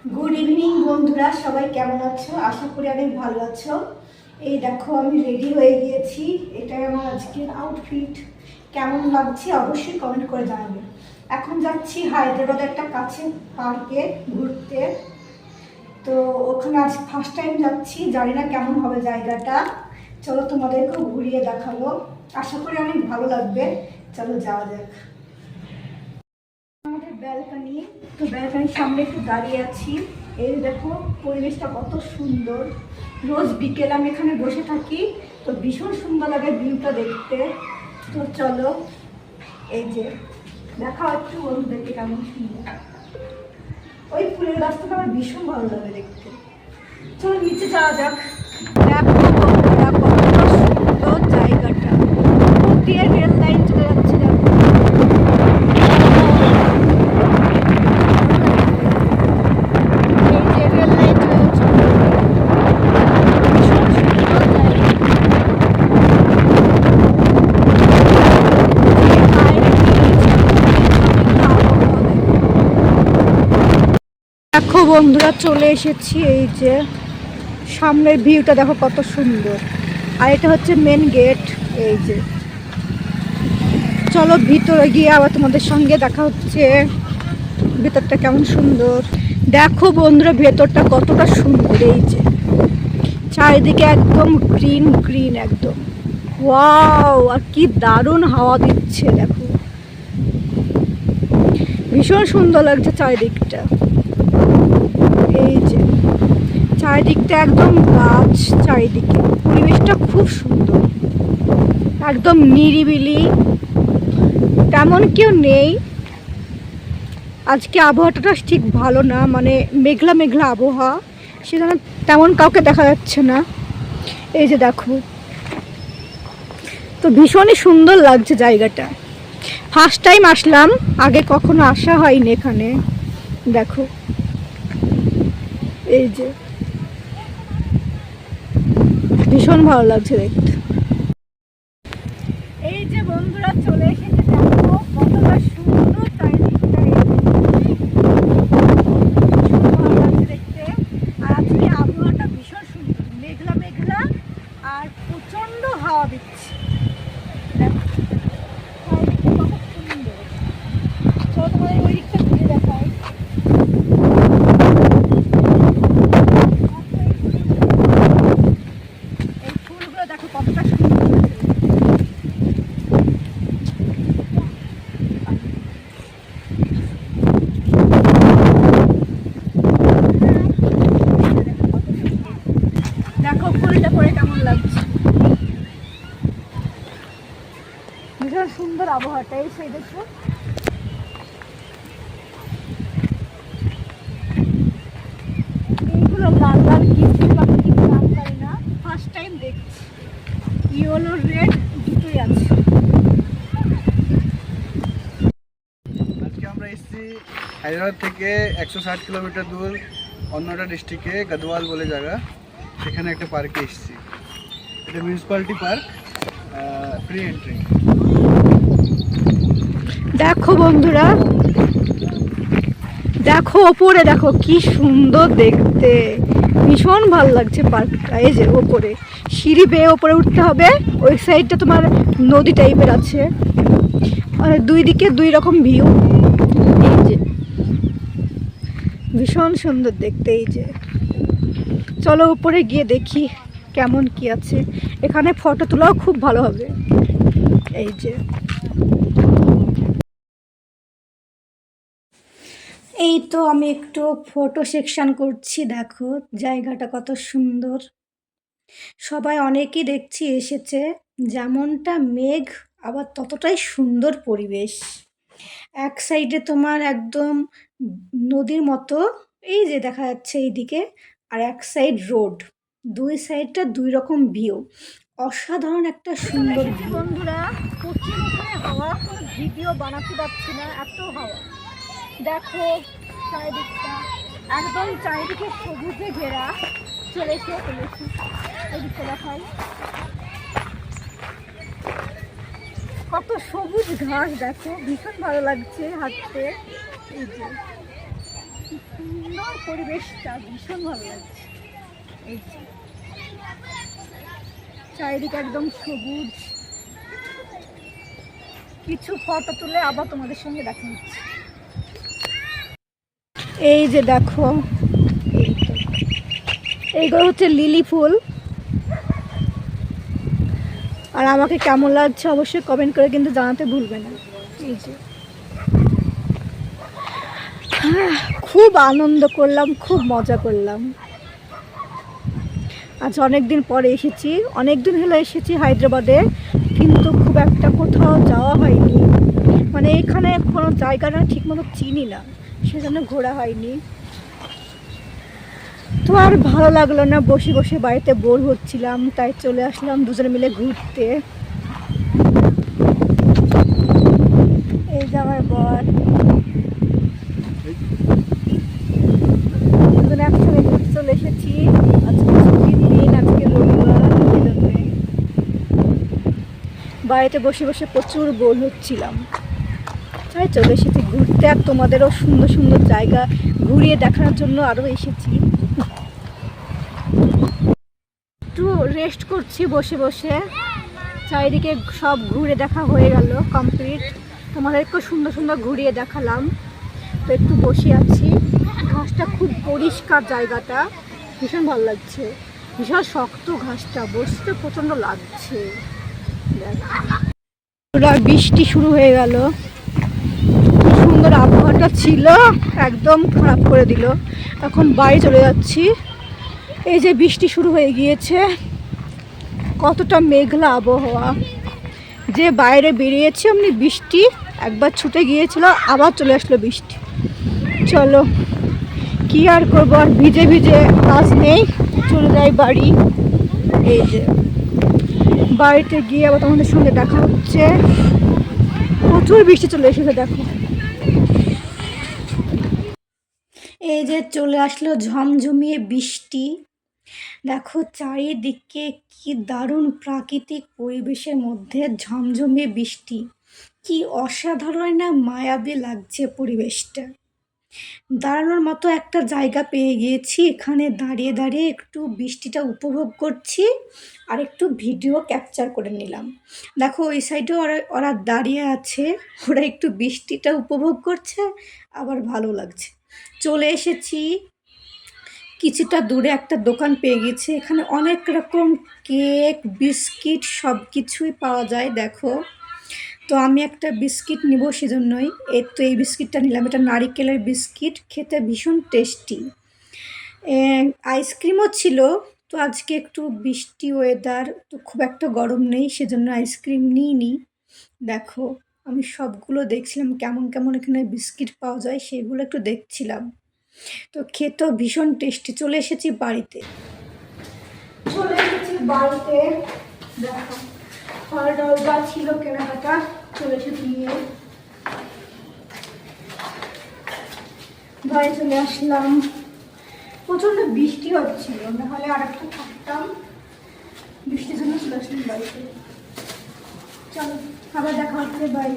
Good evening বন্ধুরা, সবাই কেমন আছো? আশা করি অনেক ভালো আছো। এই দেখো আমি রেডি হয়ে গিয়েছি। এটাই আমার আজকের আউটফিট। কেমন লাগছে অবশ্যই কমেন্ট করে জানাবে। এখন যাচ্ছি হায়দ্রাবাদের একটা কাছে পার্কে ঘুরতে। তো ওখানে আজ ফার্স্ট টাইম যাচ্ছি, জানি না কেমন হবে জায়গাটা। চলো তোমাদেরকেও ঘুরিয়ে দেখাবো, আশা করি অনেক ভালো লাগবে। চলো যাওয়া যাক। আমাদের ব্যালকনি, তো ব্যালকনির সামনে একটু দাঁড়িয়ে আছি। এই দেখো পরিবেশটা কত সুন্দর। রোজ বিকেল আমি এখানে বসে থাকি, তো ভীষণ সুন্দর লাগে ভিউটা দেখতে। তো চলো, এই যে দেখা একটু বন্ধুদেরকে কেমন সুন্দর। ওই ফুলের গাছটা আমার ভীষণ ভালো লাগে দেখতে। চলো নিচে যাওয়া যাক। দেখো বন্ধুরা কতটা সুন্দর জায়গাটা। উপর দিয়ে রেল লাইন চলে যাচ্ছে দেখো। দেখো বন্ধুরা চলে এসেছি। এই যে সামনের ভিউটা দেখো কত সুন্দর। আর এটা হচ্ছে মেন গেট। এই যে চলো ভিতরে গিয়ে আবার তোমাদের সঙ্গে দেখা হচ্ছে। ভেতরটা কেমন সুন্দর দেখো বন্ধুরা, ভেতরটা কতটা সুন্দর। এই যে চারিদিকে একদম গ্রিন গ্রিন একদম। ওয়াও, আর কি দারুণ হাওয়া দিচ্ছে দেখো। ভীষণ সুন্দর লাগছে চারিদিকটা। এই যে চারিদিকটা একদম গাছ, চারিদিকে পরিবেশটা খুব সুন্দর, একদম নিরিবিলি, তেমন কেউ নেই। আজকে আবহাওয়াটা ঠিক ভালো না, মানে মেঘলা মেঘলা আবহাওয়া, সেখানে তেমন কাউকে দেখা যাচ্ছে না। এই যে দেখো, তো ভীষণই সুন্দর লাগছে জায়গাটা। ফার্স্ট টাইম আসলাম, আগে কখনো আসা হয়নি এখানে। দেখো এই যে ভীষণ ভালো লাগছে দেখতে। এই যে বন্ধুরা চলে এসেছে, দেখো কতটা সুন্দর চারিদিকটা। ভীষণ ভালো লাগছে দেখতে। আর আজকে আবহাওয়াটা ভীষণ সুন্দর, মেঘলা মেঘলা আর প্রচন্ড হাওয়া দিচ্ছে। দেখো চারিদিকটা কত সুন্দর। চলো তোমাদের ওই দিকটা ঘুরে দেখাই। এই ফুলগুলো দেখো কতটা সুন্দর। দেখো ফুলটা পরে কেমন লাগছে। ভীষণ সুন্দর আবহাওয়াটা। এই সেই দেখো, এইগুলো লাল লাল কি ফুল, আমি কিন্তু নাম জানি না, ফার্স্ট টাইম দেখছি। ইয়েলো রেড দুটোই আছে। আজকে আমরা এসেছি হায়দ্রাবাদ থেকে 160 কিলোমিটার দূর অন্য একটা ডিস্ট্রিক্টে গদওয়াল বলে জায়গা, সেখানে একটা পার্কে এসেছি। এটা মিউনিসিপ্যালিটি পার্ক, ফ্রি এন্ট্রি। দেখো বন্ধুরা, দেখো ওপরে দেখো কি সুন্দর দেখতে, ভীষণ ভালো লাগছে পার্কটা। এই যে ওপরে সিঁড়ি বেয়ে ওপরে উঠতে হবে। ওই সাইডটা তোমার নদী টাইপের আছে, আর দুই দিকে দুই রকম ভিউ। এই যে ভীষণ সুন্দর দেখতে। এই যে চলো উপরে গিয়ে দেখি কেমন কি আছে। এখানে ফটো তোলাও খুব ভালো হবে। এই যে এই তো আমি একটু ফটো সেকশন করছি। দেখো জায়গাটা কত সুন্দর। সবাই অনেকেই দেখছি এসেছে। যেমনটা মেঘ, আবার ততটাই সুন্দর পরিবেশ। এক সাইডে তোমার একদম নদীর মতো, এই যে দেখা যাচ্ছে এইদিকে, আর এক সাইড রোড। দুই সাইডটা দুই রকম ভিউ। অসাধারণ একটা সুন্দর ভিউ। বন্ধুরা প্রচুর হাওয়া, কোনো ভিডিও বানাতে পারছি না, এত হাওয়া। দেখো চারিদিকটা একদম, চারিদিকে সবুজে ঘেরা। চলেছে এদিকে দেখাই, কত সবুজ ঘাস দেখো, ভীষণ ভালো লাগছে হাঁটতে। এই যে কি সুন্দর পরিবেশটা ভীষণ ভালো লাগছে। এই যে চারিদিকে একদম সবুজ। কিছু ফটো তুলে আবার তোমাদের সঙ্গে দেখা হচ্ছে। এই যে দেখো, এইগুলো হচ্ছে লিলি ফুল। আর আমাকে কেমন লাগছে অবশ্যই কমেন্ট করে কিন্তু জানাতে ভুলবে না। এই যে খুব আনন্দ করলাম, খুব মজা করলাম। আজ অনেক দিন পরে এসেছি, অনেক দিন হলো এসেছি হায়দ্রাবাদে, কিন্তু খুব একটা কোথাও যাওয়া হয়নি। মানে এখানে কোনো জায়গাটা ঠিকমতো চিনি না, সেজন্য ঘোরা হয়নি। তো আর ভালো লাগলো না, বসে বসে বাড়িতে বোর হচ্ছিলাম, তাই চলে আসলাম দুজনে মিলে ঘুরতে। এই যে আমার বর, দুজনে একসঙ্গে ঘুরতে চলে এসেছি। আজকে ছুটির দিন, আজকে রবিবার, বাড়িতে বসে বসে প্রচুর বোর হচ্ছিলাম, তাই চলে এসেছি ঘুরতে। আর তোমাদেরও সুন্দর সুন্দর জায়গা ঘুরিয়ে দেখানোর জন্য আরও এসেছি। একটু রেস্ট করছি বসে বসে, চারিদিকে সব ঘুরে দেখা হয়ে গেল কমপ্লিট। তোমাদেরকেও সুন্দর সুন্দর ঘুরিয়ে দেখালাম। তো একটু বসে আছি, ঘাসটা খুব পরিষ্কার, জায়গাটা ভীষণ ভালো লাগছে। ভীষণ শক্ত ঘাসটা, বসতে প্রচণ্ড লাগছে। পুরো বৃষ্টি শুরু হয়ে গেল। সুন্দর আবহাওয়াটা ছিল, একদম খারাপ করে দিল। এখন বাড়ি চলে যাচ্ছি। এই যে বৃষ্টি শুরু হয়ে গিয়েছে, কতটা মেঘলা আবহাওয়া। যে বাইরে বেরিয়েছি অমনি বৃষ্টি একবার ছুটে গিয়েছিল, আবার চলে আসলো বৃষ্টি। চলো কি আর করবো, আর ভিজে ভিজে কাজ নেই, চলে যাই বাড়ি। এই যে বাড়িতে গিয়ে আবার তোমাদের সঙ্গে দেখা হচ্ছে। প্রচুর বৃষ্টি চলে এসেছে দেখো। এই যে চলে আসলো ঝমঝমিয়ে বৃষ্টি। দেখো চারিদিকে কি দারুণ প্রাকৃতিক পরিবেশের মধ্যে ঝমঝমিয়ে বৃষ্টি, কি অসাধারণ না মায়াবী লাগছে পরিবেশটা। দাঁড়ানোর মতো একটা জায়গা পেয়ে গিয়েছি, এখানে দাঁড়িয়ে দাঁড়িয়ে একটু বৃষ্টিটা উপভোগ করছি আর একটু ভিডিও ক্যাপচার করে নিলাম। দেখো ওই সাইডেও ওরা ওরা দাঁড়িয়ে আছে, ওরা একটু বৃষ্টিটা উপভোগ করছে, আবার ভালো লাগছে। চলে এসেছি, কিছুটা দূরে একটা দোকান পেয়ে গেছি, এখানে অনেক রকম কেক, বিস্কিট সব কিছুই পাওয়া যায় দেখো। তো আমি একটা বিস্কিট নিব, সেজন্যই এই বিস্কিটটা নিলাম। এটা নারিকেলের বিস্কিট, খেতে ভীষণ টেস্টি। আইসক্রিমও ছিল, তো আজকে একটু বৃষ্টি ওয়েদার, তো খুব একটা গরম নেই, সেজন্য আইসক্রিম নিইনি। দেখো আমি সবগুলো দেখছিলাম কেমন কেমন এখানে বিস্কিট পাওয়া যায়, সেগুলো একটু দেখছিলাম। তো খেতেও ভীষণ টেস্টি। চলে এসেছি বাড়িতে, দেখো ফল টল যা ছিল কেনাকাটা চলে এসেছি নিয়ে, বাড়ি চলে আসলাম। প্রচণ্ড বৃষ্টি হচ্ছিল, নাহলে আর একটু থাকতাম, বৃষ্টির জন্য চলে আসলাম বাড়িতে। চলো আবার দেখা হচ্ছে, বাই।